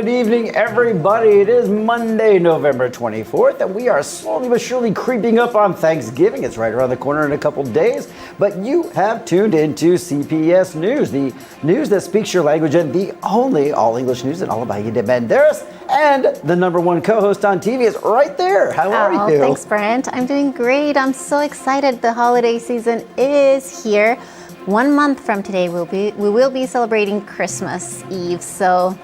good evening, everybody. It is Monday, November 24th, and we are slowly but surely creeping up on Thanksgiving. It's right around the corner in a couple days, but you have tuned into CPS News, the news that speaks your language and the only all-English news in all of Bahía de Banderas. And the number one co-host on TV is right there. How are you? Thanks, Brent. I'm doing great. I'm so excited. The holiday season is here. 1 month from today, we will be celebrating Christmas Eve. So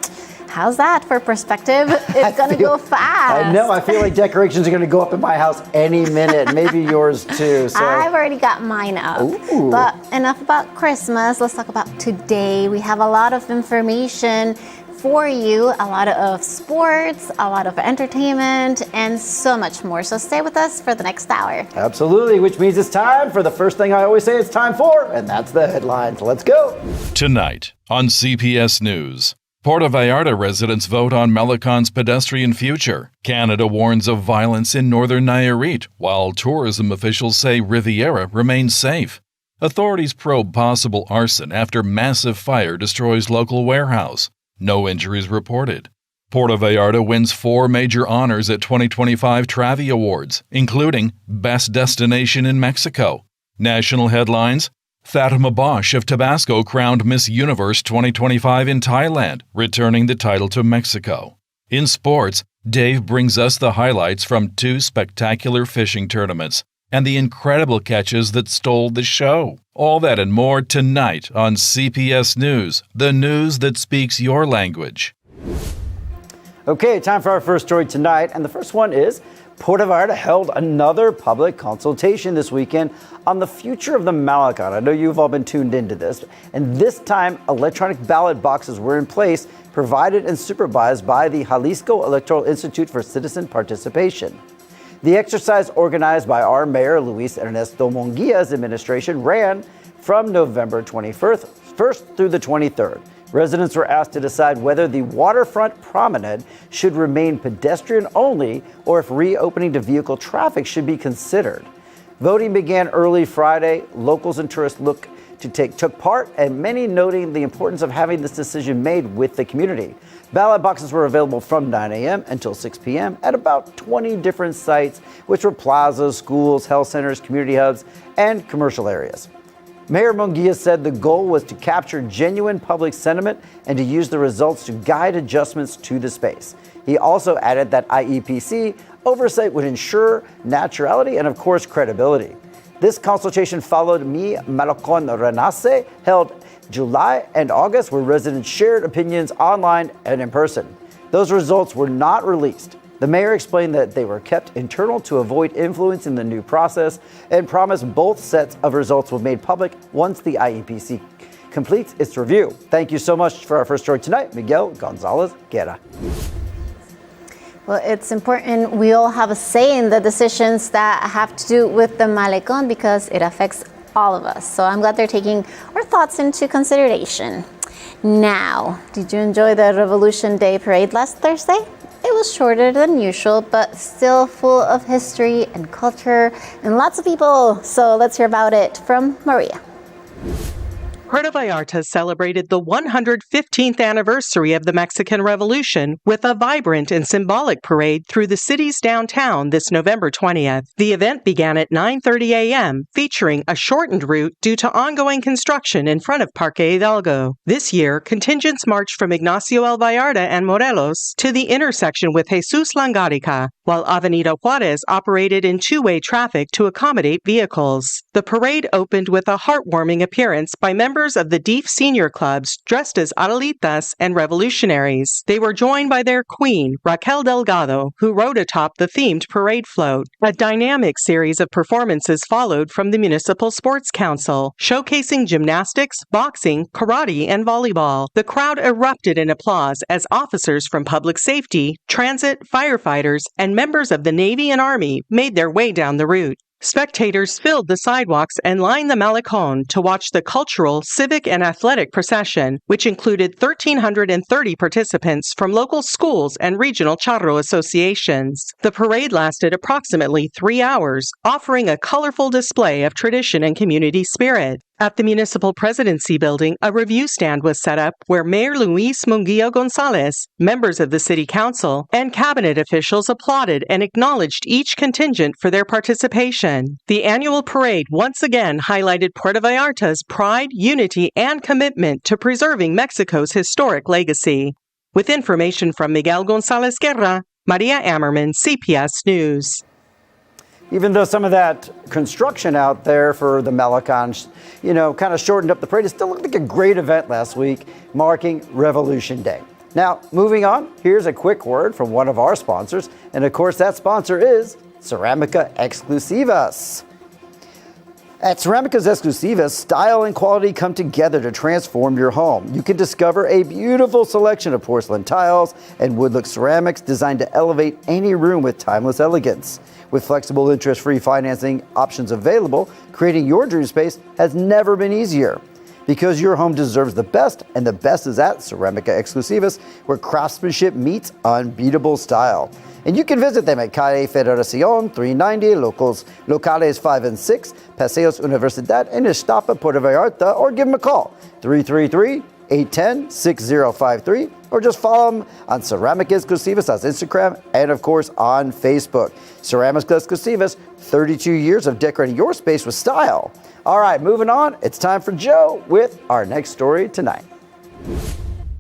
how's that for perspective? It's going to go fast. I know. I feel like decorations are going to go up in my house any minute. Maybe yours too. So. I've already got mine up. Ooh. But enough about Christmas. Let's talk about today. We have a lot of information for you, a lot of sports, a lot of entertainment, and so much more. So stay with us for the next hour. Absolutely, which means it's time for the first thing I always say it's time for, and that's the headlines. Let's go. Tonight on CPS News, Puerto Vallarta residents vote on Melicon's pedestrian future. Canada warns of violence in northern Nayarit, while tourism officials say Riviera remains safe. Authorities probe possible arson after massive fire destroys local warehouse. No injuries reported. Puerto Vallarta wins 4 major honors at 2025 Travi Awards, including Best Destination in Mexico. National headlines: Fatima Bosch of Tabasco crowned Miss Universe 2025 in Thailand, returning the title to Mexico. In sports, Dave brings us the highlights from 2 spectacular fishing tournaments and the incredible catches that stole the show. All that and more tonight on CPS News, the news that speaks your language. Okay, time for our first story tonight, and the first one is Puerto Vallarta held another public consultation this weekend on the future of the Malecon. I know you've all been tuned into this, and this time electronic ballot boxes were in place, provided and supervised by the Jalisco Electoral Institute for Citizen Participation. The exercise, organized by our mayor, Luis Ernesto Munguia's administration, ran from November 21st through the 23rd. Residents were asked to decide whether the waterfront promenade should remain pedestrian only or if reopening to vehicle traffic should be considered. Voting began early Friday. Locals and tourists took part, and many noting the importance of having this decision made with the community. Ballot boxes were available from 9 a.m. until 6 p.m. at about 20 different sites, which were plazas, schools, health centers, community hubs, and commercial areas. Mayor Munguia said the goal was to capture genuine public sentiment and to use the results to guide adjustments to the space. He also added that IEPC oversight would ensure naturality and, of course, credibility. This consultation followed Mi Malecon Renace, held July and August, where residents shared opinions online and in person. Those results were not released. The mayor explained that they were kept internal to avoid influencing the new process and promised both sets of results will be made public once the IEPC completes its review. Thank you so much for our first story tonight, Miguel Gonzalez Guerra. Well, it's important we all have a say in the decisions that have to do with the Malecon because it affects all of us. So I'm glad they're taking our thoughts into consideration. Now, did you enjoy the Revolution Day parade last Thursday? It was shorter than usual, but still full of history and culture and lots of people. So let's hear about it from Maria. Puerto Vallarta celebrated the 115th anniversary of the Mexican Revolution with a vibrant and symbolic parade through the city's downtown this November 20th. The event began at 9:30 a.m., featuring a shortened route due to ongoing construction in front of Parque Hidalgo. This year, contingents marched from Ignacio El Vallarta and Morelos to the intersection with Jesus Langarica, while Avenida Juárez operated in two-way traffic to accommodate vehicles. The parade opened with a heartwarming appearance by members of the Deaf Senior Clubs dressed as Abuelitas and revolutionaries. They were joined by their queen, Raquel Delgado, who rode atop the themed parade float. A dynamic series of performances followed from the Municipal Sports Council, showcasing gymnastics, boxing, karate, and volleyball. The crowd erupted in applause as officers from public safety, transit, firefighters, and members of the Navy and Army made their way down the route. Spectators filled the sidewalks and lined the Malecon to watch the cultural, civic, and athletic procession, which included 1,330 participants from local schools and regional charro associations. The parade lasted approximately 3 hours, offering a colorful display of tradition and community spirit. At the Municipal Presidency Building, a review stand was set up where Mayor Luis Munguia Gonzalez, members of the City Council, and cabinet officials applauded and acknowledged each contingent for their participation. The annual parade once again highlighted Puerto Vallarta's pride, unity, and commitment to preserving Mexico's historic legacy. With information from Miguel Gonzalez Guerra, Maria Ammerman, CPS News. Even though some of that construction out there for the Malecon, kind of shortened up the parade, it still looked like a great event last week, marking Revolution Day. Now, moving on, here's a quick word from one of our sponsors. And of course, that sponsor is Cerámicas Exclusivas. At Cerámicas Exclusivas, style and quality come together to transform your home. You can discover a beautiful selection of porcelain tiles and wood-look ceramics designed to elevate any room with timeless elegance. With flexible interest-free financing options available, creating your dream space has never been easier. Because your home deserves the best, and the best is at Cerámicas Exclusivas, where craftsmanship meets unbeatable style. And you can visit them at Calle Federación 390, Locales 5 and 6, Paseos Universidad, and Ixtapa, Puerto Vallarta, or give them a call, 333-810-6053, or just follow them on Cerámicas Exclusivas on Instagram and, of course, on Facebook. Cerámicas Exclusivas, 32 years of decorating your space with style. All right, moving on, it's time for Joe with our next story tonight.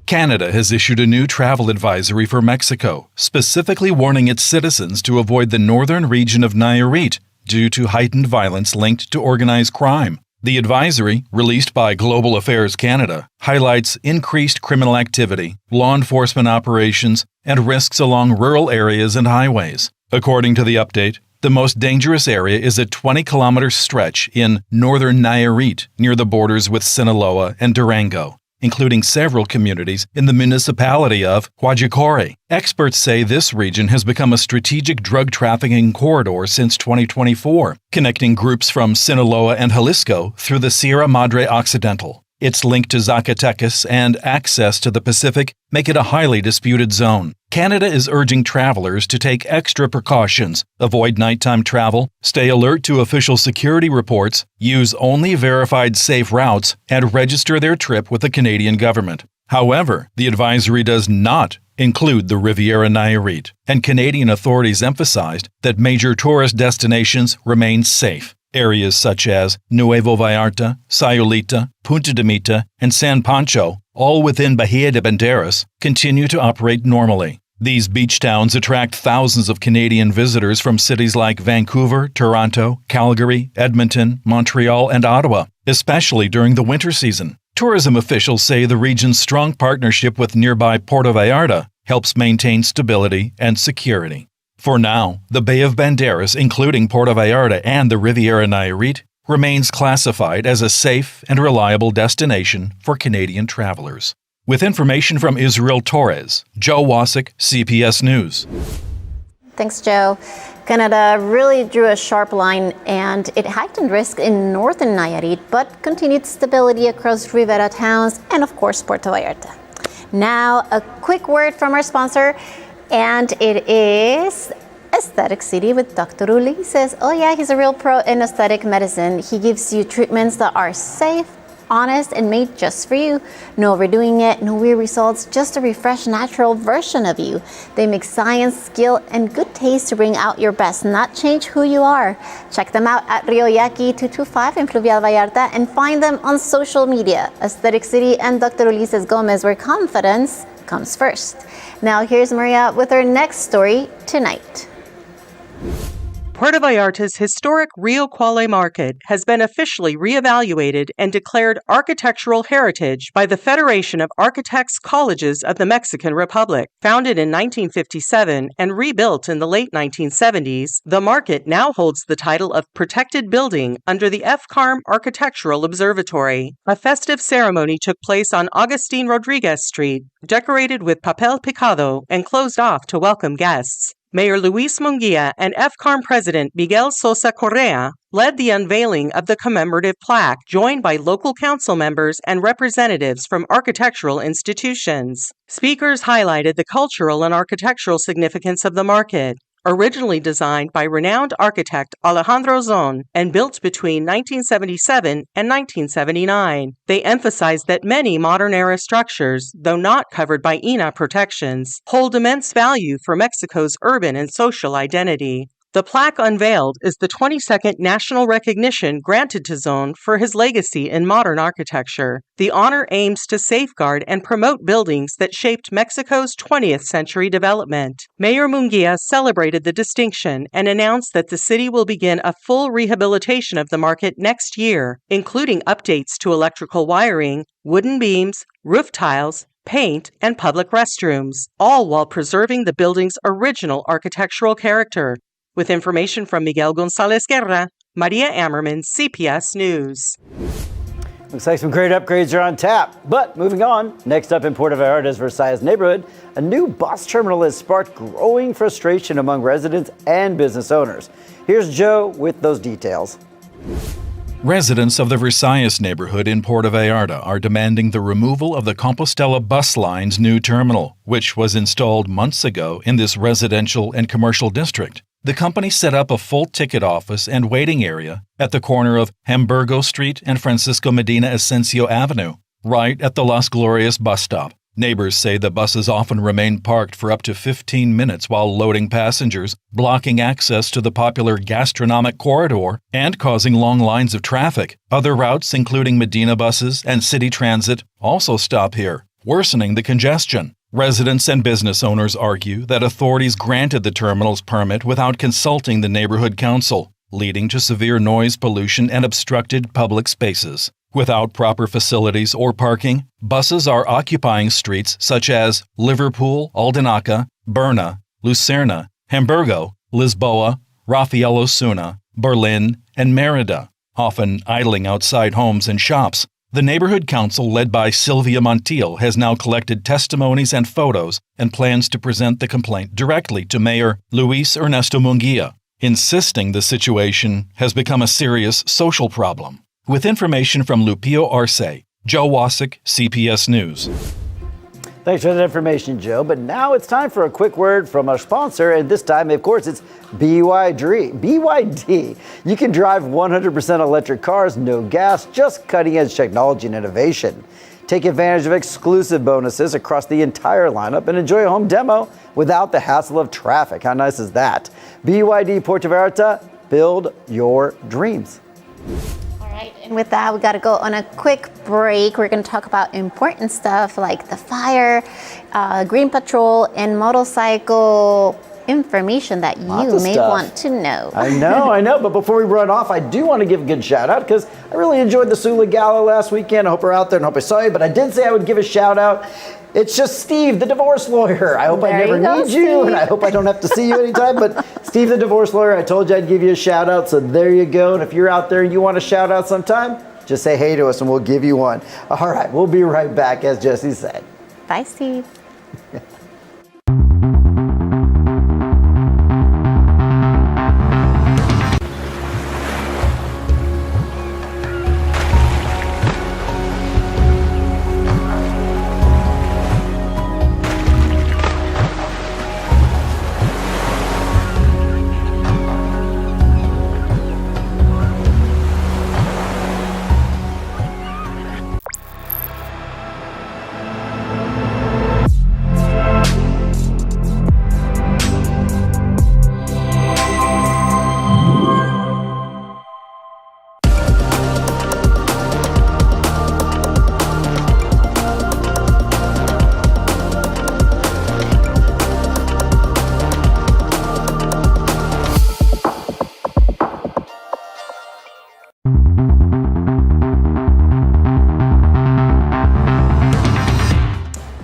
Canada has issued a new travel advisory for Mexico, specifically warning its citizens to avoid the northern region of Nayarit due to heightened violence linked to organized crime. The advisory, released by Global Affairs Canada, highlights increased criminal activity, law enforcement operations, and risks along rural areas and highways. According to the update, the most dangerous area is a 20-kilometer stretch in northern Nayarit near the borders with Sinaloa and Durango, including several communities in the municipality of Huajicore. Experts say this region has become a strategic drug trafficking corridor since 2024, connecting groups from Sinaloa and Jalisco through the Sierra Madre Occidental. Its link to Zacatecas and access to the Pacific make it a highly disputed zone. Canada is urging travelers to take extra precautions, avoid nighttime travel, stay alert to official security reports, use only verified safe routes, and register their trip with the Canadian government. However, the advisory does not include the Riviera Nayarit, and Canadian authorities emphasized that major tourist destinations remain safe. Areas such as Nuevo Vallarta, Sayulita, Punta de Mita, and San Pancho, all within Bahía de Banderas, continue to operate normally. These beach towns attract thousands of Canadian visitors from cities like Vancouver, Toronto, Calgary, Edmonton, Montreal, and Ottawa, especially during the winter season. Tourism officials say the region's strong partnership with nearby Puerto Vallarta helps maintain stability and security. For now, the Bay of Banderas, including Puerto Vallarta and the Riviera Nayarit, remains classified as a safe and reliable destination for Canadian travelers. With information from Israel Torres, Joe Wasik, CPS News. Thanks, Joe. Canada really drew a sharp line, and it heightened risk in northern Nayarit, but continued stability across Rivera towns and, of course, Puerto Vallarta. Now, a quick word from our sponsor, and it is Aesthetic City with Dr. Ulises. Oh yeah, he's a real pro in aesthetic medicine. He gives you treatments that are safe, honest, and made just for you. No overdoing it, no weird results, just a refreshed, natural version of you. They mix science, skill, and good taste to bring out your best, not change who you are. Check them out at Rio Yaqui 225 in Fluvial Vallarta and find them on social media. Aesthetic City and Dr. Ulises Gomez, where confidence comes first. Now here's Maria with our next story tonight. Puerto Vallarta's historic Rio Quale Market has been officially reevaluated and declared architectural heritage by the Federation of Architects Colleges of the Mexican Republic. Founded in 1957 and rebuilt in the late 1970s, the market now holds the title of Protected Building under the FCARM Architectural Observatory. A festive ceremony took place on Agustin Rodriguez Street, decorated with papel picado and closed off to welcome guests. Mayor Luis Munguia and FCARM President Miguel Sosa Correa led the unveiling of the commemorative plaque, joined by local council members and representatives from architectural institutions. Speakers highlighted the cultural and architectural significance of the market, originally designed by renowned architect Alejandro Zon and built between 1977 and 1979. They emphasize that many modern-era structures, though not covered by INAH protections, hold immense value for Mexico's urban and social identity. The plaque unveiled is the 22nd national recognition granted to Zon for his legacy in modern architecture. The honor aims to safeguard and promote buildings that shaped Mexico's 20th century development. Mayor Munguia celebrated the distinction and announced that the city will begin a full rehabilitation of the market next year, including updates to electrical wiring, wooden beams, roof tiles, paint, and public restrooms, all while preserving the building's original architectural character. With information from Miguel Gonzalez Guerra, Maria Ammerman, CPS News. Looks like some great upgrades are on tap. But moving on, next up in Puerto Vallarta's Versailles neighborhood, a new bus terminal has sparked growing frustration among residents and business owners. Here's Joe with those details. Residents of the Versailles neighborhood in Puerto Vallarta are demanding the removal of the Compostela bus line's new terminal, which was installed months ago in this residential and commercial district. The company set up a full ticket office and waiting area at the corner of Hamburgo Street and Francisco Medina Asensio Avenue, right at the Las Glorias bus stop. Neighbors say the buses often remain parked for up to 15 minutes while loading passengers, blocking access to the popular gastronomic corridor and causing long lines of traffic. Other routes, including Medina buses and city transit, also stop here, worsening the congestion. Residents and business owners argue that authorities granted the terminal's permit without consulting the neighborhood council, leading to severe noise pollution and obstructed public spaces. Without proper facilities or parking, buses are occupying streets such as Liverpool, Aldanaca, Berna, Lucerna, Hamburgo, Lisboa, Rafael Osuna, Berlin, and Merida, often idling outside homes and shops. The neighborhood council, led by Silvia Montiel, has now collected testimonies and photos and plans to present the complaint directly to Mayor Luis Ernesto Munguia, insisting the situation has become a serious social problem. With information from Lupio Arce, Joe Wasik, CPS News. Thanks for that information, Joe. But now it's time for a quick word from our sponsor, and this time, of course, it's BYD. BYD. You can drive 100% electric cars, no gas, just cutting-edge technology and innovation. Take advantage of exclusive bonuses across the entire lineup and enjoy a home demo without the hassle of traffic. How nice is that? BYD Puerto Vallarta, build your dreams. And with that, we got to go on a quick break. We're going to talk about important stuff like the fire, Green Patrol, and motorcycle information that you may want to know. I know. But before we run off, I do want to give a good shout out because I really enjoyed the Sula Gala last weekend. I hope you're out there and hope I saw you. But I did say I would give a shout out. It's just Steve, the divorce lawyer. I hope I never need you, and I hope I don't have to see you anytime. But Steve, the divorce lawyer, I told you I'd give you a shout out. So there you go. And if you're out there and you want a shout out sometime, just say hey to us and we'll give you one. All right, we'll be right back, as Jesse said. Bye, Steve.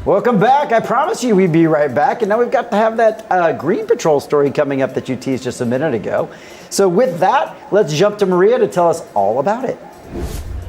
Welcome back. I promised you we'd be right back. And now we've got to have that Green Patrol story coming up that you teased just a minute ago. So with that, let's jump to Maria to tell us all about it.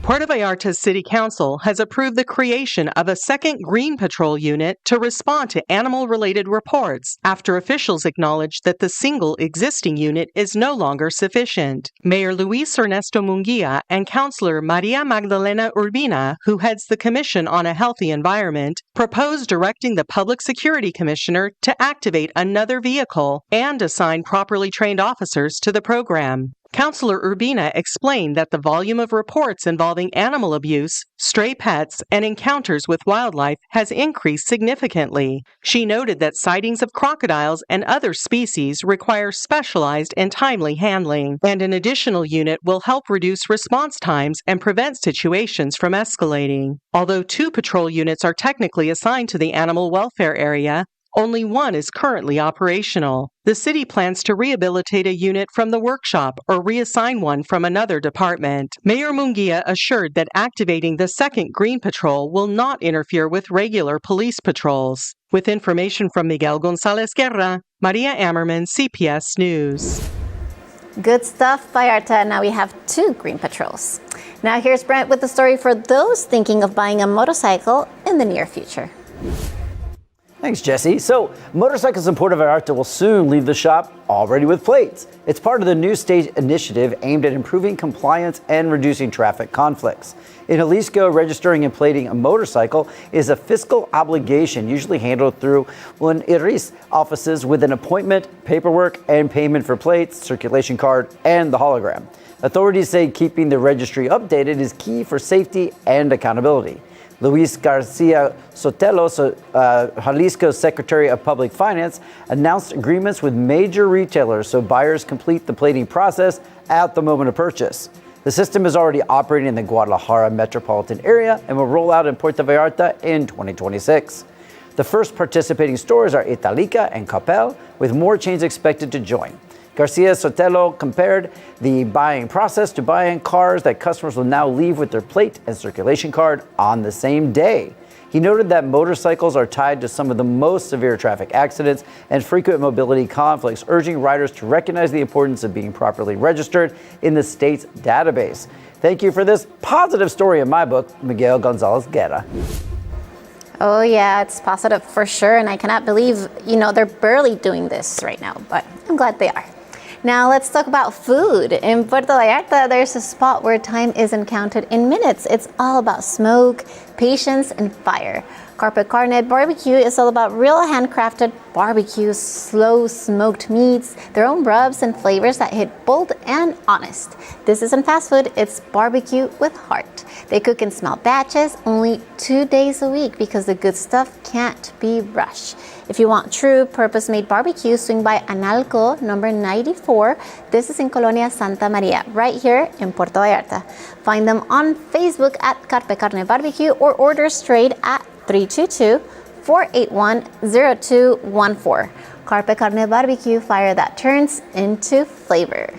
Puerto Vallarta City Council has approved the creation of a second Green Patrol unit to respond to animal-related reports after officials acknowledged that the single existing unit is no longer sufficient. Mayor Luis Ernesto Munguia and Councilor Maria Magdalena Urbina, who heads the Commission on a Healthy Environment, proposed directing the Public Security Commissioner to activate another vehicle and assign properly trained officers to the program. Councilor Urbina explained that the volume of reports involving animal abuse, stray pets, and encounters with wildlife has increased significantly. She noted that sightings of crocodiles and other species require specialized and timely handling, and an additional unit will help reduce response times and prevent situations from escalating. Although 2 patrol units are technically assigned to the animal welfare area, only 1 is currently operational. The city plans to rehabilitate a unit from the workshop or reassign one from another department. Mayor Munguia assured that activating the second Green Patrol will not interfere with regular police patrols. With information from Miguel Gonzalez Guerra, Maria Ammerman, CPS News. Good stuff, Vallarta. Now we have 2 Green Patrols. Now here's Brent with the story for those thinking of buying a motorcycle in the near future. Thanks, Jesse. So, motorcycles in Puerto Vallarta will soon leave the shop already with plates. It's part of the new state initiative aimed at improving compliance and reducing traffic conflicts. In Jalisco, registering and plating a motorcycle is a fiscal obligation usually handled through IRIS offices with an appointment, paperwork, and payment for plates, circulation card, and the hologram. Authorities say keeping the registry updated is key for safety and accountability. Luis Garcia Sotelo, Jalisco's Secretary of Public Finance, announced agreements with major retailers so buyers complete the plating process at the moment of purchase. The system is already operating in the Guadalajara metropolitan area and will roll out in Puerto Vallarta in 2026. The first participating stores are Italica and Capel, with more chains expected to join. Garcia Sotelo compared the buying process to buying cars that customers will now leave with their plate and circulation card on the same day. He noted that motorcycles are tied to some of the most severe traffic accidents and frequent mobility conflicts, urging riders to recognize the importance of being properly registered in the state's database. Thank you for this positive story in my book, Miguel Gonzalez Guerra. Oh yeah, it's positive for sure, and I cannot believe, they're barely doing this right now, but I'm glad they are. Now let's talk about food. In Puerto Vallarta, there's a spot where time isn't counted in minutes. It's all about smoke, patience, and fire. Carpe Carne Barbecue is all about real handcrafted barbecue, slow smoked meats, their own rubs and flavors that hit bold and honest. This isn't fast food, it's barbecue with heart. They cook in small batches, only 2 days a week, because the good stuff can't be rushed. If you want true purpose-made barbecue, swing by Analco number 94. This is in Colonia Santa Maria, right here in Puerto Vallarta. Find them on Facebook at Carpe Carne Barbecue or order straight at 322-481-0214. Carpe Carne Barbecue, fire that turns into flavor.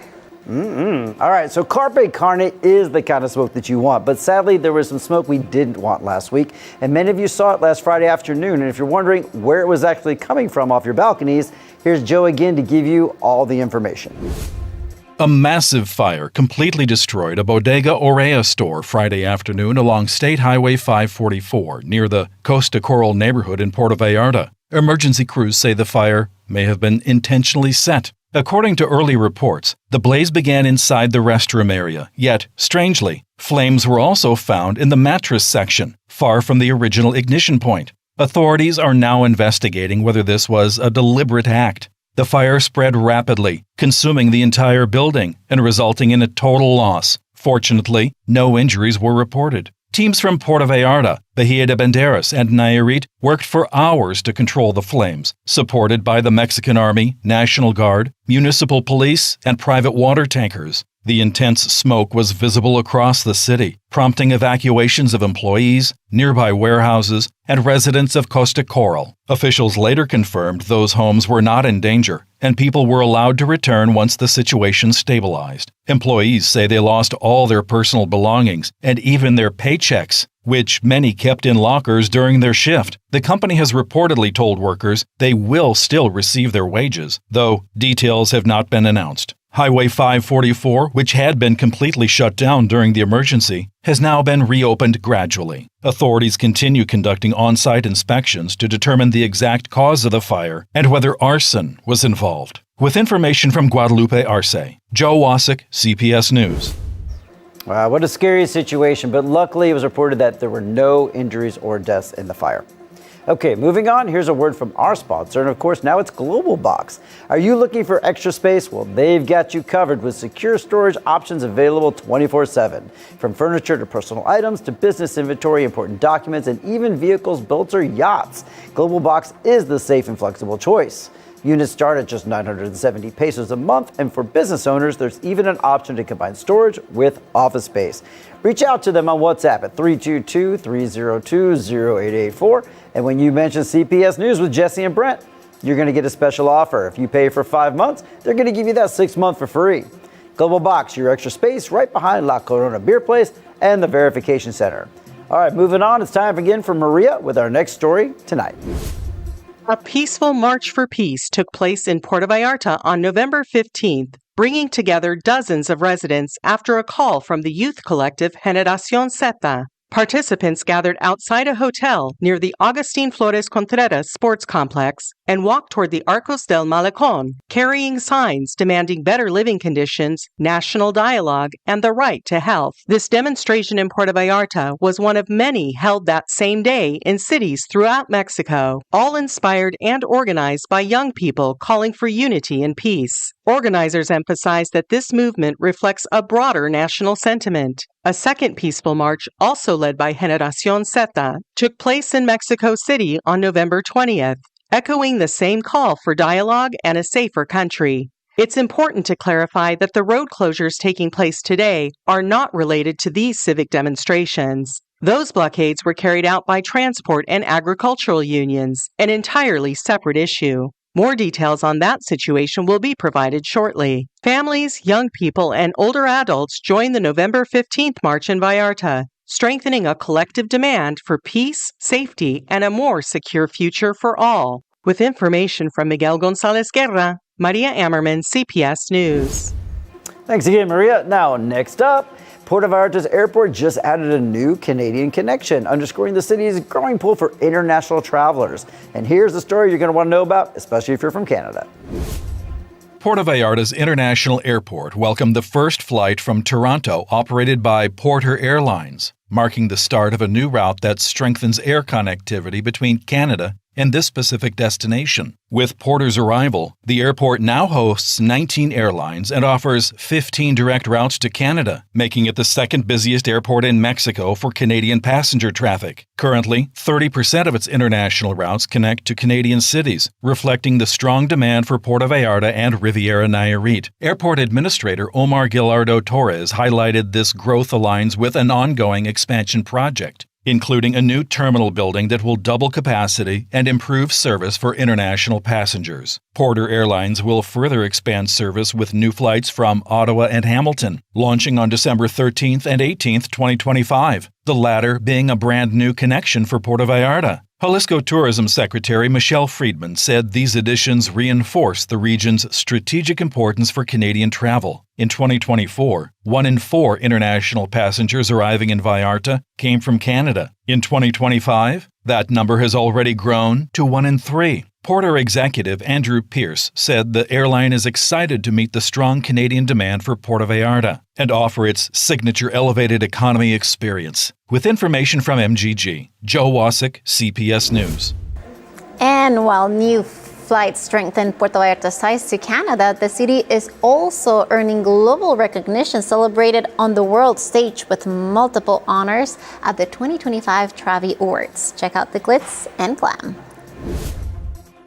All right, so Carpe Carne is the kind of smoke that you want, but sadly there was some smoke we didn't want last week, and many of you saw it last Friday afternoon, and if you're wondering where it was actually coming from off your balconies, here's Joe again to give you all the information. A massive fire completely destroyed a Bodega Orea store Friday afternoon along State Highway 544 near the Costa Coral neighborhood in Puerto Vallarta. Emergency crews say the fire may have been intentionally set. According to early reports, the blaze began inside the restroom area, yet, strangely, flames were also found in the mattress section, far from the original ignition point. Authorities are now investigating whether this was a deliberate act. The fire spread rapidly, consuming the entire building and resulting in a total loss. Fortunately, no injuries were reported. Teams from Puerto Vallarta, Bahía de Banderas, and Nayarit worked for hours to control the flames, supported by the Mexican Army, National Guard, municipal police, and private water tankers. The intense smoke was visible across the city, prompting evacuations of employees, nearby warehouses, and residents of Costa Coral. Officials later confirmed those homes were not in danger, and people were allowed to return once the situation stabilized. Employees say they lost all their personal belongings and even their paychecks, which many kept in lockers during their shift. The company has reportedly told workers they will still receive their wages, though details have not been announced. Highway 544, which had been completely shut down during the emergency, has now been reopened gradually. Authorities continue conducting on-site inspections to determine the exact cause of the fire and whether arson was involved. With information from Guadalupe Arce, Joe Wasik, CPS News. Wow, what a scary situation, but luckily it was reported that there were no injuries or deaths in the fire. Okay, moving on, here's a word from our sponsor, and of course now it's Global Box. Are you looking for extra space? Well, they've got you covered with secure storage options available 24/7. From furniture to personal items to business inventory, important documents, and even vehicles, boats, or yachts, Global Box is the safe and flexible choice. Units start at just 970 pesos a month, and for business owners, there's even an option to combine storage with office space. Reach out to them on WhatsApp at 322-302-0884, and when you mention CPS News with Jesse and Brent, you're going to get a special offer. If you pay for 5 months, they're going to give you that 6th month for free. Global Box, your extra space right behind La Corona Beer Place and the Verification Center. All right, moving on, it's time again for Maria with our next story tonight. A peaceful March for Peace took place in Puerto Vallarta on November 15th, bringing together dozens of residents after a call from the youth collective Generación Zeta. Participants gathered outside a hotel near the Agustín Flores Contreras Sports Complex and walked toward the Arcos del Malecón, carrying signs demanding better living conditions, national dialogue, and the right to health. This demonstration in Puerto Vallarta was one of many held that same day in cities throughout Mexico, all inspired and organized by young people calling for unity and peace. Organizers emphasize that this movement reflects a broader national sentiment. A second peaceful march, also led by Generación Zeta, took place in Mexico City on November 20th, echoing the same call for dialogue and a safer country. It's important to clarify that the road closures taking place today are not related to these civic demonstrations. Those blockades were carried out by transport and agricultural unions, an entirely separate issue. More details on that situation will be provided shortly. Families, young people, and older adults joined the November 15th march in Vallarta, strengthening a collective demand for peace, safety, and a more secure future for all. With information from Miguel González Guerra, Maria Ammerman, CPS News. Thanks again, Maria. Now, next up, Puerto Vallarta's airport just added a new Canadian connection, underscoring the city's growing pull for international travelers. And here's the story you're going to want to know about, especially if you're from Canada. Puerto Vallarta's International Airport welcomed the first flight from Toronto operated by Porter Airlines, marking the start of a new route that strengthens air connectivity between Canada and this specific destination. With Porter's arrival, the airport now hosts 19 airlines and offers 15 direct routes to Canada, making it the second busiest airport in Mexico for Canadian passenger traffic. Currently, 30% of its international routes connect to Canadian cities, reflecting the strong demand for Puerto Vallarta and Riviera Nayarit. Airport Administrator Omar Gilardo Torres highlighted this growth aligns with an ongoing expansion project, including a new terminal building that will double capacity and improve service for international passengers. Porter Airlines will further expand service with new flights from Ottawa and Hamilton, launching on December 13th and 18th, 2025, the latter being a brand new connection for Puerto Vallarta. Jalisco Tourism Secretary Michelle Friedman said these additions reinforce the region's strategic importance for Canadian travel. In 2024, 1 in 4 international passengers arriving in Vallarta came from Canada. In 2025, that number has already grown to 1 in 3. Porter executive Andrew Pierce said the airline is excited to meet the strong Canadian demand for Puerto Vallarta and offer its signature elevated economy experience. With information from MGG, Joe Wasik, CPS News. And while new flights strengthen Puerto Vallarta's ties to Canada, the city is also earning global recognition celebrated on the world stage with multiple honors at the 2025 Travi Awards. Check out the glitz and glam.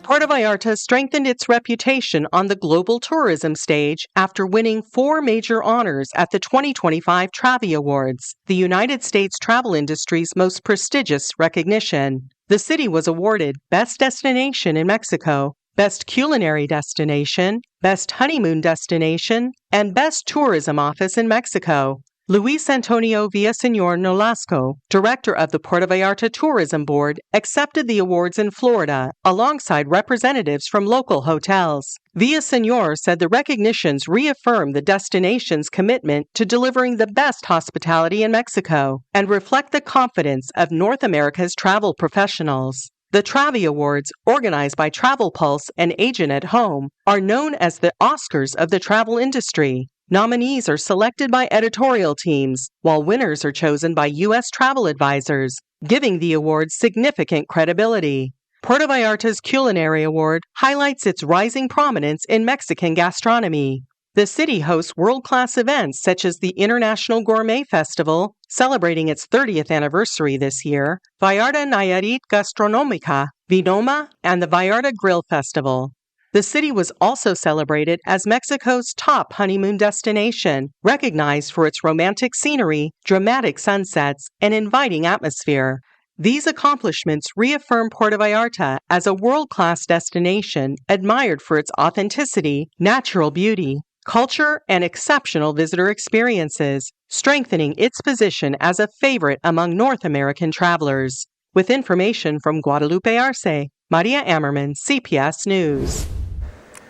Puerto Vallarta strengthened its reputation on the global tourism stage after winning 4 major honors at the 2025 Travi Awards, the United States travel industry's most prestigious recognition. The city was awarded Best Destination in Mexico, Best Culinary Destination, Best Honeymoon Destination, and Best Tourism Office in Mexico. Luis Antonio Villaseñor Nolasco, director of the Puerto Vallarta Tourism Board, accepted the awards in Florida alongside representatives from local hotels. Villaseñor said the recognitions reaffirm the destination's commitment to delivering the best hospitality in Mexico and reflect the confidence of North America's travel professionals. The Travi Awards, organized by Travel Pulse and Agent at Home, are known as the Oscars of the travel industry. Nominees are selected by editorial teams, while winners are chosen by U.S. travel advisors, giving the awards significant credibility. Puerto Vallarta's Culinary Award highlights its rising prominence in Mexican gastronomy. The city hosts world-class events such as the International Gourmet Festival, celebrating its 30th anniversary this year, Vallarta Nayarit Gastronomica, Vinoma, and the Vallarta Grill Festival. The city was also celebrated as Mexico's top honeymoon destination, recognized for its romantic scenery, dramatic sunsets, and inviting atmosphere. These accomplishments reaffirm Puerto Vallarta as a world-class destination admired for its authenticity, natural beauty, culture, and exceptional visitor experiences, strengthening its position as a favorite among North American travelers. With information from Guadalupe Arce, Maria Ammerman, CPS News.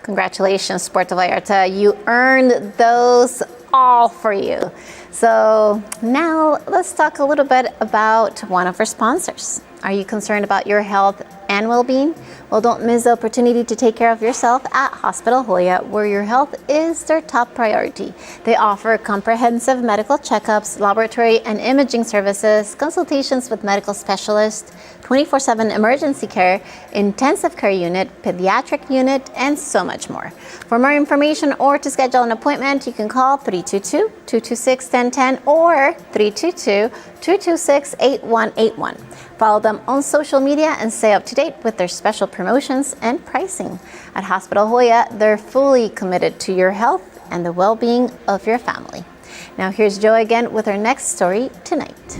Congratulations, Puerto Vallarta. You earned those all for you. So now let's talk a little bit about one of our sponsors. Are you concerned about your health and well-being? Well, don't miss the opportunity to take care of yourself at Hospital Hoya, where your health is their top priority. They offer comprehensive medical checkups, laboratory and imaging services, consultations with medical specialists, 24/7 emergency care, intensive care unit, pediatric unit, and so much more. For more information or to schedule an appointment, you can call 322-226-1010 or 322-226-8181. Follow them on social media and stay up to date with their special promotions and pricing. At Hospital Hoya, they're fully committed to your health and the well-being of your family. Now here's Joe again with our next story tonight.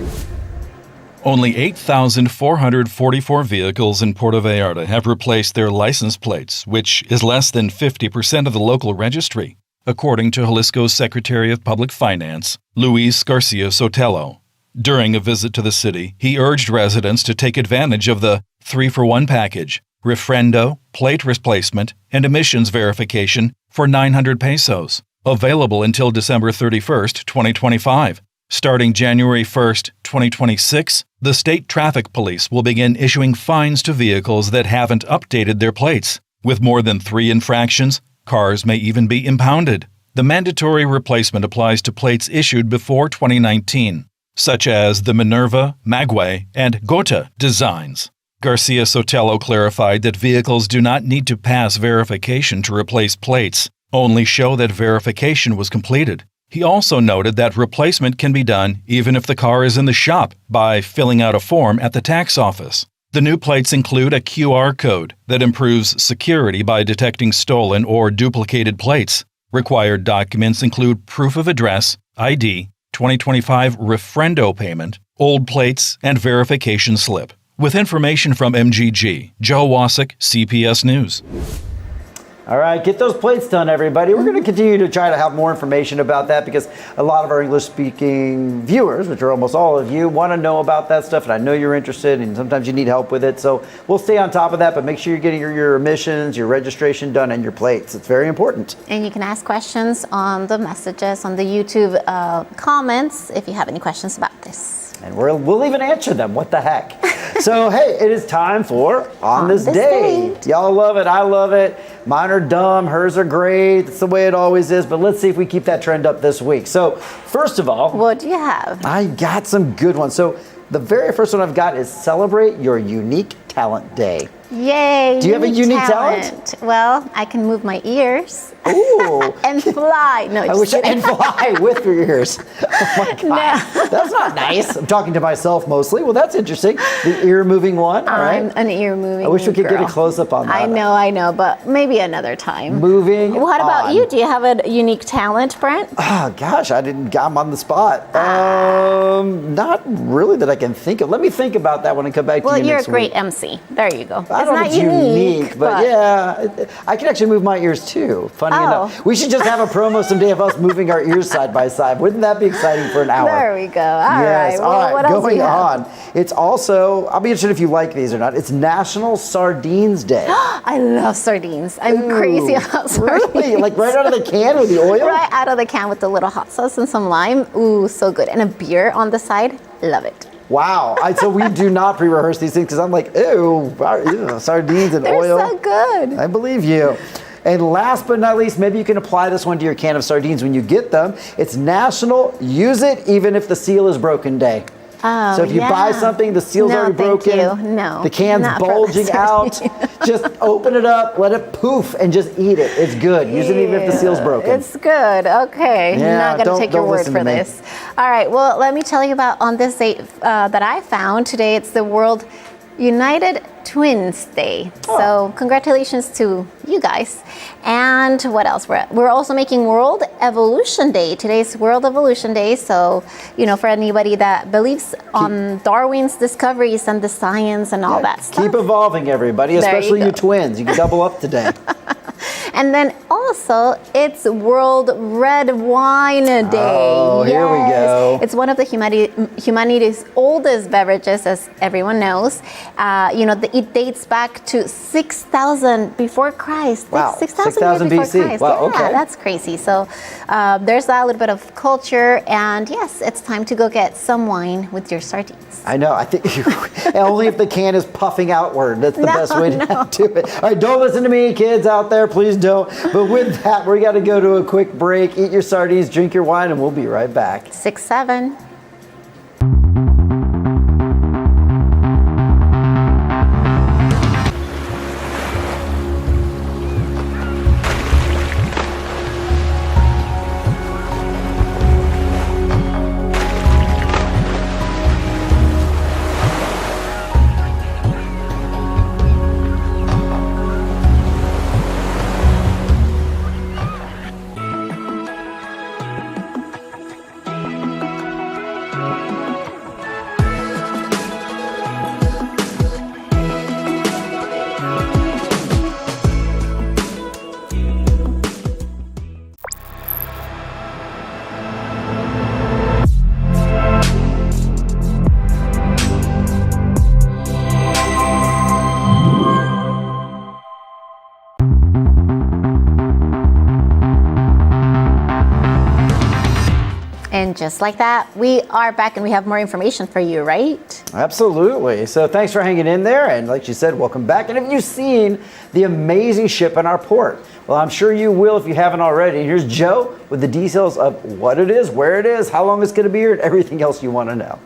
Only 8,444 vehicles in Puerto Vallarta have replaced their license plates, which is less than 50% of the local registry, according to Jalisco's Secretary of Public Finance, Luis Garcia Sotelo. During a visit to the city, he urged residents to take advantage of the 3-for-1 package, refrendo, plate replacement, and emissions verification for 900 pesos, available until December 31st, 2025. Starting January 1st, 2026, the state traffic police will begin issuing fines to vehicles that haven't updated their plates. With more than 3 infractions, cars may even be impounded. The mandatory replacement applies to plates issued before 2019, such as the Minerva, Magway, and Gota designs. Garcia Sotelo clarified that vehicles do not need to pass verification to replace plates, only show that verification was completed. He also noted that replacement can be done even if the car is in the shop by filling out a form at the tax office. The new plates include a QR code that improves security by detecting stolen or duplicated plates. Required documents include proof of address, ID, 2025 refrendo payment, old plates, and verification slip. With information from MGG, Joe Wasik, CPS News. All right, get those plates done, everybody. We're going to continue to try to have more information about that because a lot of our English-speaking viewers, which are almost all of you, want to know about that stuff, and I know you're interested, and sometimes you need help with it. So we'll stay on top of that, but make sure you're getting your emissions, your registration done, and your plates. It's very important. And you can ask questions on the messages, on the YouTube comments, if you have any questions about this. And we'll even answer them. What the heck? So, hey, it is time for On This Date. Y'all love it. I love it. Mine are dumb. Hers are great. That's the way it always is. But let's see if we keep that trend up this week. So, first of all, what do you have? I got some good ones. So, the very first one I've got is Celebrate Your Unique Talent Day. Yay! Do you have a unique talent? Well, I can move my ears. Ooh. And fly. No, I wish I could fly with your ears. Oh my God. No. That's not nice. I'm talking to myself mostly. Well, that's interesting. The ear moving one. All right. I'm an ear moving. I wish we could girl. get a close up on that. I know, but maybe another time. Moving. What about on. you? Do you have a unique talent, Brent? Oh gosh, I'm on the spot. Not really that I can think of. Let me think about that when I come back to you next week. Well, you're a great MC. fancy. There you go. I don't know if it's unique, but yeah, I can actually move my ears too. Funny enough. We should just have a promo someday of us moving our ears side by side. Wouldn't that be exciting for an hour? There we go. All right. All right. What else Going on. It's also, I'll be interested if you like these or not. It's National Sardines Day. I love sardines. I'm crazy about sardines. Really? Like right out of the can with the oil? Right out of the can with the little hot sauce and some lime. Ooh, so good. And a beer on the side. Love it. Wow. So we do not pre-rehearse these things because I'm like, ew, sardines and oil. They're so good. I believe you. And last but not least, maybe you can apply this one to your can of sardines when you get them. It's National Use It Even If the Seal is Broken Day. Oh, so if you buy something, the seal's already broken, the can's bulging out, just open it up, let it poof, and just eat it. It's good. Use it even if the seal's broken. It's good. Okay. Yeah, not going to take your word for this. All right. Well, let me tell you about on this date that I found today. It's the World United Twins Day. So congratulations to you guys. And what else? We're also making World Evolution Day. Today's World Evolution Day. So, for anybody that believes on Darwin's discoveries and the science and all that stuff. Keep evolving, everybody, especially you twins. You can double up today. And then also, it's World Red Wine Day. Oh, here we go. It's one of the humanity's oldest beverages, as everyone knows. It dates back to 6,000 before Christ. Wow, 6,000 years before BC. Christ. Wow, yeah, that's crazy. So there's that little bit of culture. And yes, it's time to go get some wine with your sardines. I know. I think only if the can is puffing outward. That's the best way to do it. All right, don't listen to me, kids out there. Please don't. But with that, we got to go to a quick break. Eat your sardines, drink your wine, and we'll be right back. 6-7. And just like that, we are back and we have more information for you, right? Absolutely. So thanks for hanging in there. And like you said, welcome back. And have you seen the amazing ship in our port? Well, I'm sure you will if you haven't already. And here's Joe with the details of what it is, where it is, how long it's going to be here, and everything else you want to know.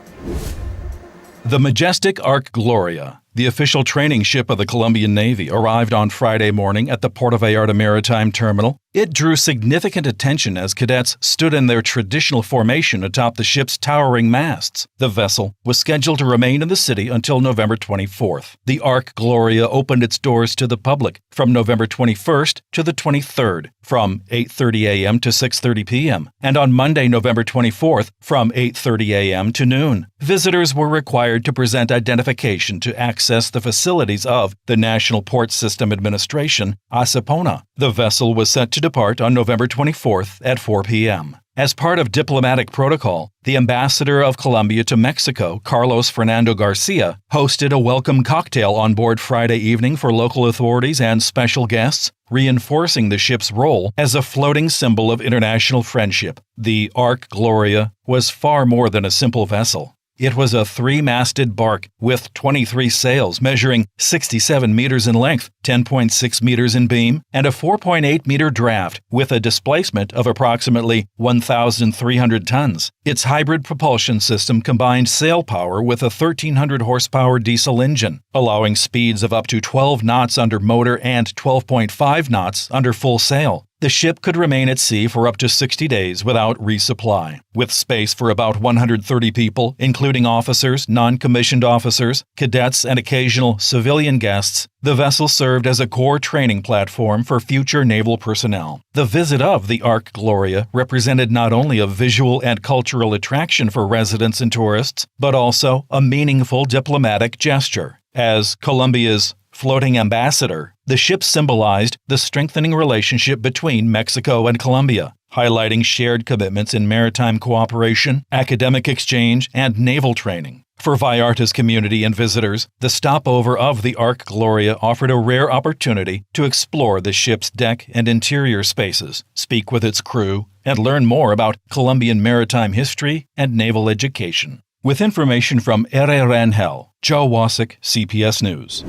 The majestic Ark Gloria, the official training ship of the Colombian Navy, arrived on Friday morning at the Puerto Vallarta Maritime Terminal. It drew significant attention as cadets stood in their traditional formation atop the ship's towering masts. The vessel was scheduled to remain in the city until November 24th. The Ark Gloria opened its doors to the public from November 21st to the 23rd, from 8:30 a.m. to 6:30 p.m., and on Monday, November 24th, from 8:30 a.m. to noon. Visitors were required to present identification to access the facilities of the National Port System Administration, ASEPONA. The vessel was set to depart on November 24th at 4 p.m. As part of diplomatic protocol, the ambassador of Colombia to Mexico, Carlos Fernando Garcia, hosted a welcome cocktail on board Friday evening for local authorities and special guests, reinforcing the ship's role as a floating symbol of international friendship. The Ark Gloria was far more than a simple vessel. It was a 3-masted bark with 23 sails measuring 67 meters in length, 10.6 meters in beam, and a 4.8-meter draft with a displacement of approximately 1,300 tons. Its hybrid propulsion system combined sail power with a 1,300-horsepower diesel engine, allowing speeds of up to 12 knots under motor and 12.5 knots under full sail. The ship could remain at sea for up to 60 days without resupply. With space for about 130 people, including officers, non-commissioned officers, cadets, and occasional civilian guests, the vessel served as a core training platform for future naval personnel. The visit of the Ark Gloria represented not only a visual and cultural attraction for residents and tourists, but also a meaningful diplomatic gesture. As Colombia's floating ambassador, the ship symbolized the strengthening relationship between Mexico and Colombia, highlighting shared commitments in maritime cooperation, academic exchange, and naval training. For Vallarta's community and visitors, the stopover of the Ark Gloria offered a rare opportunity to explore the ship's deck and interior spaces, speak with its crew, and learn more about Colombian maritime history and naval education. With information from R. Rangel, Joe Wasik, CPS News.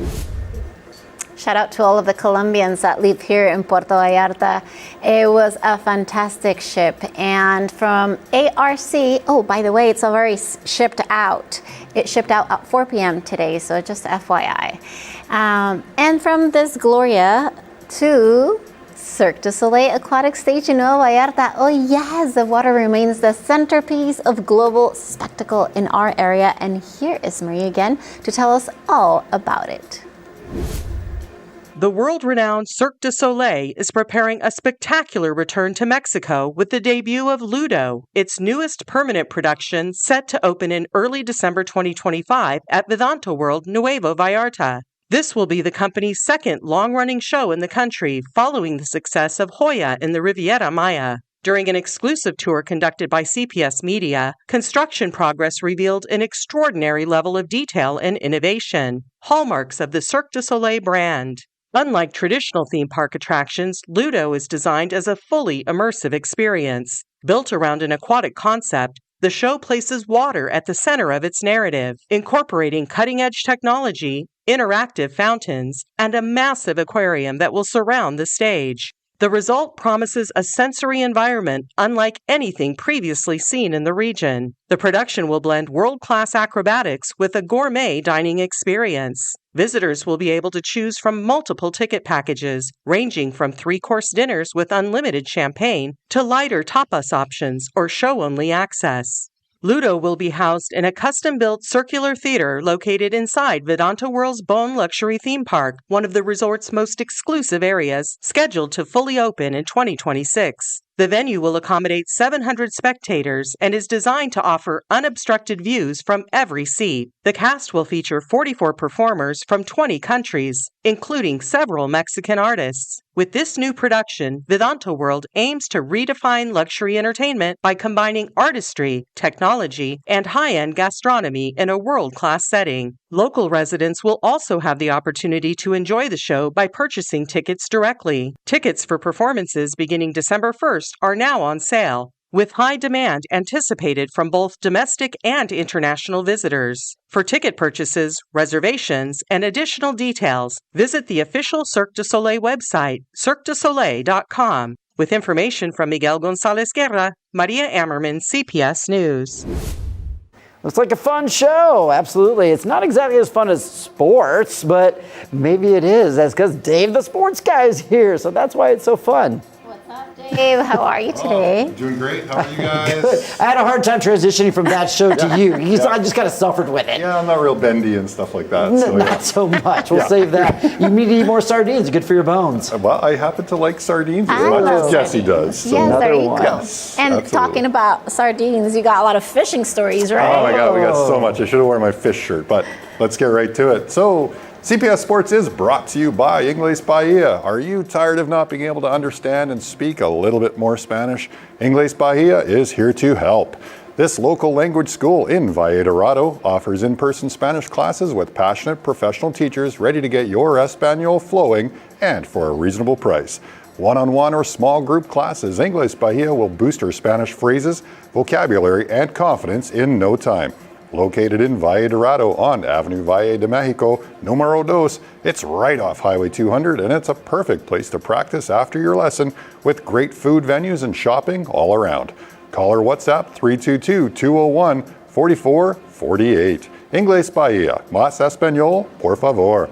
Shout out to all of the Colombians that live here in Puerto Vallarta. It was a fantastic ship. And from ARC, oh, by the way, it's already shipped out. It shipped out at 4 p.m. today, so just FYI. And from this Gloria to Cirque du Soleil Aquatic Stage in Nueva Vallarta. Oh yes, the water remains the centerpiece of global spectacle in our area. And here is Marie again to tell us all about it. The world-renowned Cirque du Soleil is preparing a spectacular return to Mexico with the debut of Ludo, its newest permanent production set to open in early December 2025 at Visita World Nuevo Vallarta. This will be the company's second long-running show in the country, following the success of Hoya in the Riviera Maya. During an exclusive tour conducted by CPS Media, construction progress revealed an extraordinary level of detail and innovation, hallmarks of the Cirque du Soleil brand. Unlike traditional theme park attractions, Ludo is designed as a fully immersive experience. Built around an aquatic concept, the show places water at the center of its narrative, incorporating cutting-edge technology, interactive fountains, and a massive aquarium that will surround the stage. The result promises a sensory environment unlike anything previously seen in the region. The production will blend world-class acrobatics with a gourmet dining experience. Visitors will be able to choose from multiple ticket packages, ranging from 3-course dinners with unlimited champagne to lighter tapas options or show-only access. Ludo will be housed in a custom-built circular theater located inside Visita World's Bon Luxury Theme Park, one of the resort's most exclusive areas, scheduled to fully open in 2026. The venue will accommodate 700 spectators and is designed to offer unobstructed views from every seat. The cast will feature 44 performers from 20 countries, including several Mexican artists. With this new production, Visita World aims to redefine luxury entertainment by combining artistry, technology, and high-end gastronomy in a world-class setting. Local residents will also have the opportunity to enjoy the show by purchasing tickets directly. Tickets for performances beginning December 1st are now on sale, with high demand anticipated from both domestic and international visitors. For ticket purchases, reservations, and additional details, visit the official Cirque du Soleil website, cirquedusoleil.com. With information from Miguel Gonzalez Guerra, Maria Ammerman, CPS News. Looks like a fun show. Absolutely. It's not exactly as fun as sports, but maybe it is. That's because Dave, the sports guy, is here. So that's why it's so fun. What's up, Dave? How are you today? Doing great. How are you guys? Good. I had a hard time transitioning from that show to you. I just kind of suffered with it. Yeah, I'm not real bendy and stuff like that. Not so much. We'll save that. You need to eat more sardines. Good for your bones. Well, I happen to like sardines as I much love as Jesse does. So. Yes, there you go. Yes, and absolutely. talking about sardines, you got a lot of fishing stories, right? Oh my God, we got so much. I should have worn my fish shirt, but let's get right to it. So, CPS Sports is brought to you by Inglés Bahía. Are you tired of not being able to understand and speak a little bit more Spanish? Inglés Bahía is here to help. This local language school in Valle Dorado offers in-person Spanish classes with passionate professional teachers ready to get your Espanol flowing and for a reasonable price. One-on-one or small group classes, Inglés Bahía will boost your Spanish phrases, vocabulary, and confidence in no time. Located in Valle Dorado on Avenue Valle de Mexico, Número 2, it's right off Highway 200, and it's a perfect place to practice after your lesson with great food venues and shopping all around. Call or WhatsApp 322-201-4448. Inglés Bahía. Más Español, por favor.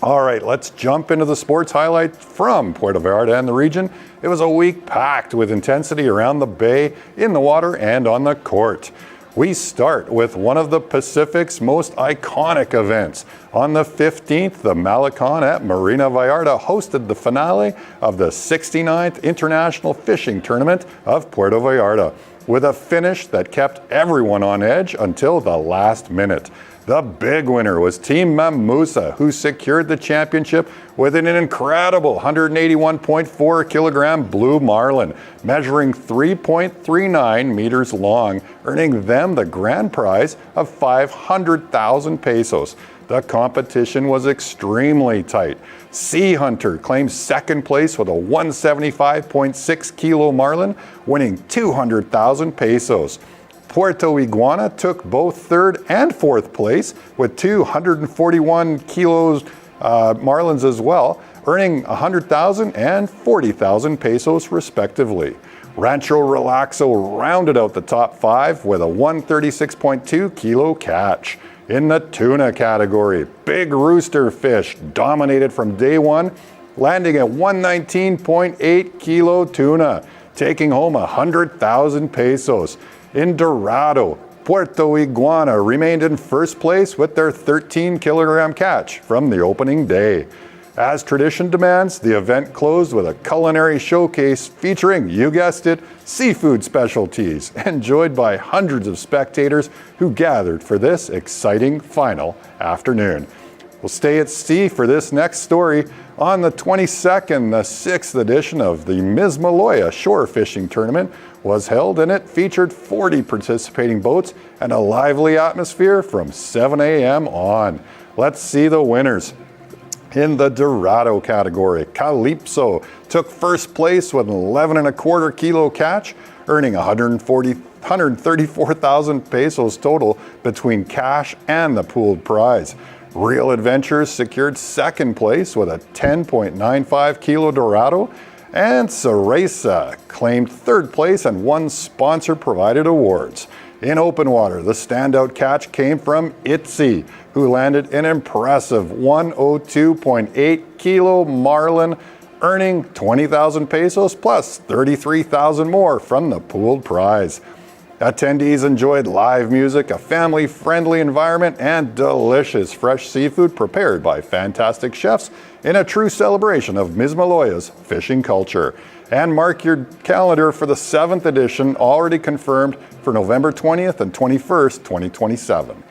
All right, let's jump into the sports highlight from Puerto Vallarta and the region. It was a week packed with intensity around the bay, in the water, and on the court. We start with one of the Pacific's most iconic events. On the 15th, the Malecon at Marina Vallarta hosted the finale of the 69th International Fishing Tournament of Puerto Vallarta, with a finish that kept everyone on edge until the last minute. The big winner was Team Mamusa, who secured the championship with an incredible 181.4 kilogram blue marlin, measuring 3.39 meters long, earning them the grand prize of 500,000 pesos. The competition was extremely tight. Sea Hunter claimed second place with a 175.6 kilo marlin, winning 200,000 pesos. Puerto Iguana took both third and fourth place with 241 kilos marlins as well, earning 100,000 and 40,000 pesos respectively. Rancho Relaxo rounded out the top five with a 136.2 kilo catch. In the tuna category, Big Rooster Fish dominated from day one, landing at 119.8 kilo tuna, taking home 100,000 pesos. In Dorado, Puerto Iguana remained in first place with their 13 kilogram catch from the opening day. As tradition demands, the event closed with a culinary showcase featuring, you guessed it, seafood specialties, enjoyed by hundreds of spectators who gathered for this exciting final afternoon. We'll stay at sea for this next story. On the 22nd, the 6th edition of the Ms. Maloya Shore Fishing Tournament was held, and it featured 40 participating boats and a lively atmosphere from 7 a.m. on. Let's see the winners. In the Dorado category, Calypso took first place with an 11.25 kilo catch, earning 134,000 pesos total between cash and the pooled prize. Real Adventures secured second place with a 10.95 kilo Dorado, and Cereza claimed third place and won sponsor-provided awards. In open water, the standout catch came from Itzy, who landed an impressive 102.8 kilo marlin, earning 20,000 pesos plus 33,000 more from the pooled prize. Attendees enjoyed live music, a family-friendly environment, and delicious fresh seafood prepared by fantastic chefs in a true celebration of Ms. Maloya's fishing culture. And mark your calendar for the 7th edition, already confirmed for November 20th and 21st, 2027.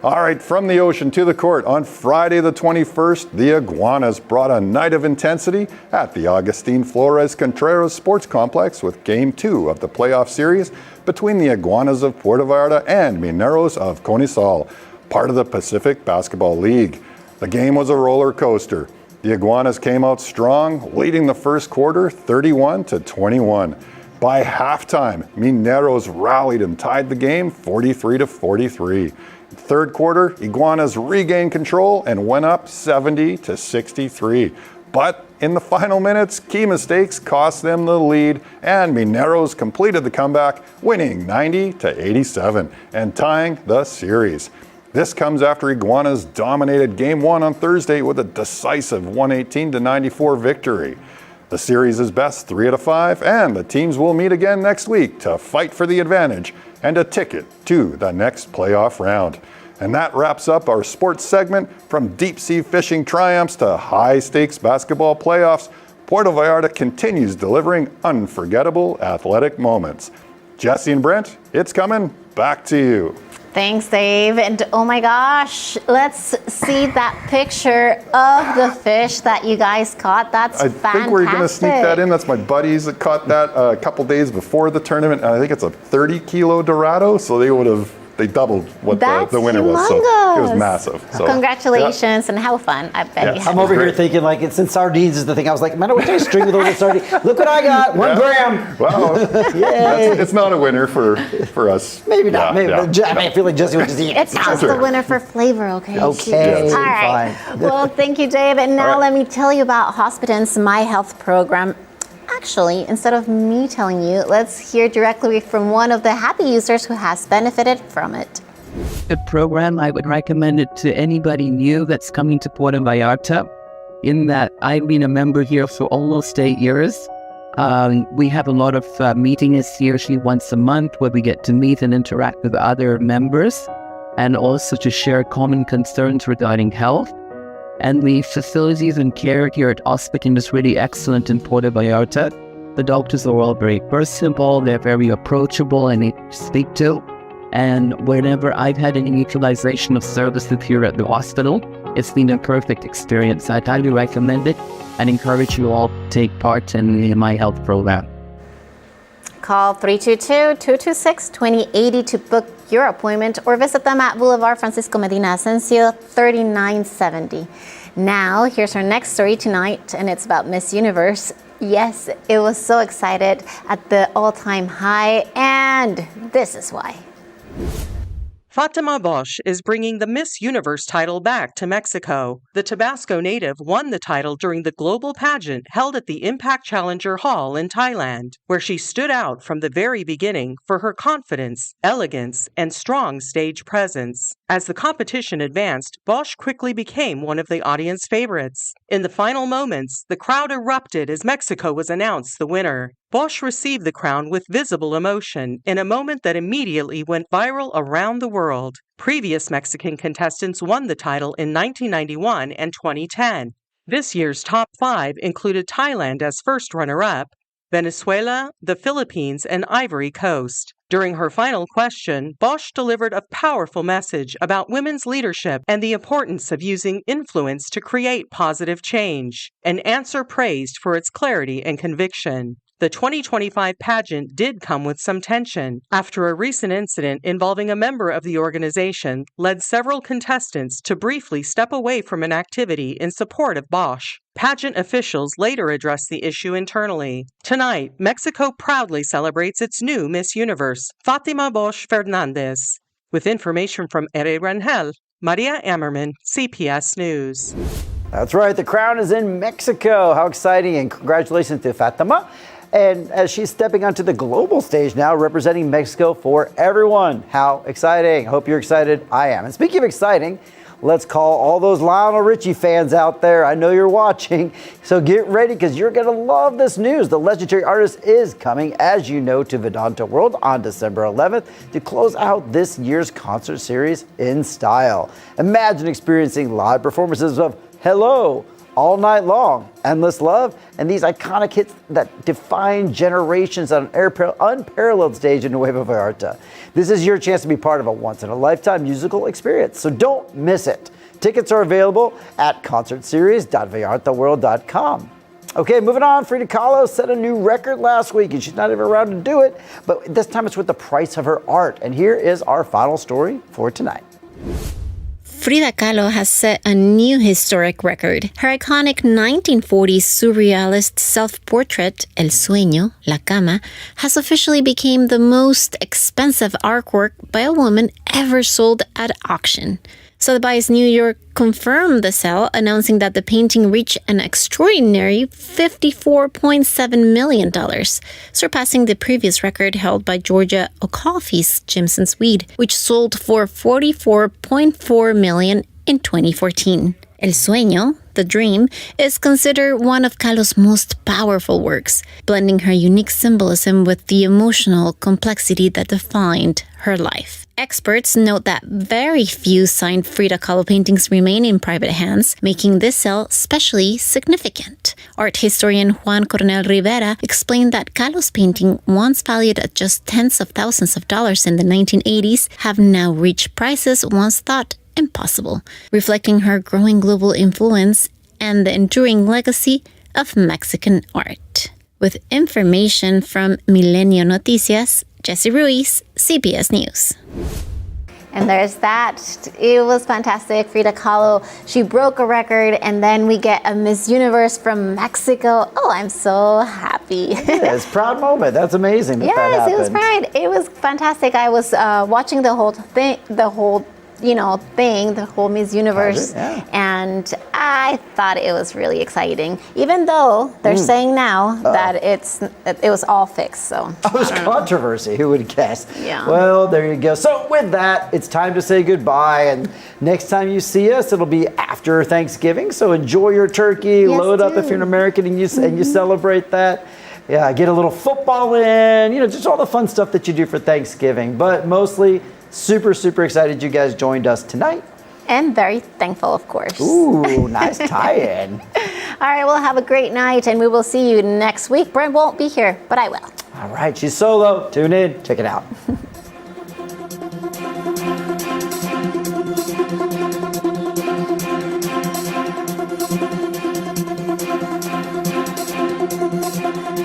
All right, from the ocean to the court, on Friday the 21st, the Iguanas brought a night of intensity at the Agustin Flores Contreras Sports Complex with Game 2 of the playoff series between the Iguanas of Puerto Vallarta and Mineros of Conisal, part of the Pacific Basketball League. The game was a roller coaster. The Iguanas came out strong, leading the first quarter 31-21. By halftime, Mineros rallied and tied the game 43-43. Third quarter, Iguanas regained control and went up 70-63. But in the final minutes, key mistakes cost them the lead, and Mineros completed the comeback, winning 90-87 and tying the series. This comes after Iguanas dominated Game 1 on Thursday with a decisive 118-94 victory. The series is best 3 out of 5, and the teams will meet again next week to fight for the advantage and a ticket to the next playoff round. And that wraps up our sports segment. From deep-sea fishing triumphs to high-stakes basketball playoffs, Puerto Vallarta continues delivering unforgettable athletic moments. Jesse and Brent, it's coming back to you. Thanks, Dave. And oh my gosh, let's see that picture of the fish that you guys caught. That's fantastic. I think we're going to sneak that in. That's my buddies that caught that a couple days before the tournament. And I think it's a 30-kilo Dorado, so they doubled what the winner was. So it was massive. So, congratulations and how fun. I bet you had. I'm over here thinking, like, since sardines is the thing, I was like, man, I wish I string with all the sardines. Look what I got, 1 gram. Wow. It's not a winner for us. Maybe not. Maybe. I mean, I feel like Jesse would just eat it. It's just the winner for flavor, okay? Okay. All right. Fine. Well, thank you, Dave. And now let me tell you about Hospitan's My Health program. Actually, instead of me telling you, let's hear directly from one of the happy users who has benefited from it. The program, I would recommend it to anybody new that's coming to Puerto Vallarta, in that I've been a member here for almost 8 years. We have a lot of meetings here, usually once a month, where we get to meet and interact with other members and also to share common concerns regarding health. And the facilities and care here at Hospitan is really excellent in Puerto Vallarta. The doctors are all very personable, they're very approachable and easy to speak to. And whenever I've had any utilization of services here at the hospital, it's been a perfect experience. I'd highly recommend it and encourage you all to take part in my health program. Call 322-226-2080 to book your appointment or visit them at Boulevard Francisco Medina Asensio, 3970. Now, here's our next story tonight, and it's about Miss Universe. Yes, it was so excited at the all-time high, and this is why. Fatima Bosch is bringing the Miss Universe title back to Mexico. The Tabasco native won the title during the global pageant held at the Impact Challenger Hall in Thailand, where she stood out from the very beginning for her confidence, elegance, and strong stage presence. As the competition advanced, Bosch quickly became one of the audience favorites. In the final moments, the crowd erupted as Mexico was announced the winner. Bosch received the crown with visible emotion in a moment that immediately went viral around the world. Previous Mexican contestants won the title in 1991 and 2010. This year's top 5 included Thailand as first runner-up, Venezuela, the Philippines, and Ivory Coast. During her final question, Bosch delivered a powerful message about women's leadership and the importance of using influence to create positive change. An answer praised for its clarity and conviction. The 2025 pageant did come with some tension after a recent incident involving a member of the organization led several contestants to briefly step away from an activity in support of Bosch. Pageant officials later addressed the issue internally. Tonight, Mexico proudly celebrates its new Miss Universe, Fatima Bosch Fernandez. With information from Ere Rangel, Maria Ammerman, CPS News. That's right, the crown is in Mexico. How exciting, and congratulations to Fatima. And as she's stepping onto the global stage now, representing Mexico for everyone. How exciting. Hope you're excited. I am. And speaking of exciting, let's call all those Lionel Richie fans out there. I know you're watching, so get ready because you're going to love this news. The legendary artist is coming, as you know, to Vedanta World on December 11th to close out this year's concert series in style. Imagine experiencing live performances of Hello, All Night Long, Endless Love, and these iconic hits that define generations on an unparalleled stage in Nueva Vallarta. This is your chance to be part of a once-in-a-lifetime musical experience, so don't miss it. Tickets are available at concertseries.vallartaworld.com. Okay, moving on, Frida Kahlo set a new record last week, and she's not even around to do it, but this time it's with the price of her art. And here is our final story for tonight. Frida Kahlo has set a new historic record. Her iconic 1940s surrealist self-portrait, El Sueño, La Cama, has officially become the most expensive artwork by a woman ever sold at auction. Sotheby's New York confirmed the sale, announcing that the painting reached an extraordinary $54.7 million, surpassing the previous record held by Georgia O'Coffey's Jimson's Weed, which sold for $44.4 million in 2014. El Sueño, The Dream, is considered one of Kahlo's most powerful works, blending her unique symbolism with the emotional complexity that defined her life. Experts note that very few signed Frida Kahlo paintings remain in private hands, making this sale especially significant. Art historian Juan Coronel Rivera explained that Kahlo's painting, once valued at just tens of thousands of dollars in the 1980s, have now reached prices once thought impossible, reflecting her growing global influence and the enduring legacy of Mexican art. With information from Milenio Noticias, Jesse Ruiz, CPS News. And there's that. It was fantastic. Frida Kahlo, she broke a record, and then we get a Miss Universe from Mexico. Oh, I'm so happy. Yes, proud moment. That's amazing that that happened. It was pride. It was fantastic. I was watching the whole thing, the whole Miss Universe, and I thought it was really exciting. Even though they're saying now that it was all fixed. So it was controversy. Who would guess? Yeah. Well, there you go. So with that, it's time to say goodbye. And next time you see us, it'll be after Thanksgiving. So enjoy your turkey. Yes, load up if you're an American and you celebrate that. Yeah, get a little football in. Just all the fun stuff that you do for Thanksgiving. But mostly, super, super excited you guys joined us tonight. And very thankful, of course. Ooh, nice tie-in. All right, well, have a great night, and we will see you next week. Brent won't be here, but I will. All right, she's solo. Tune in. Check it out. News.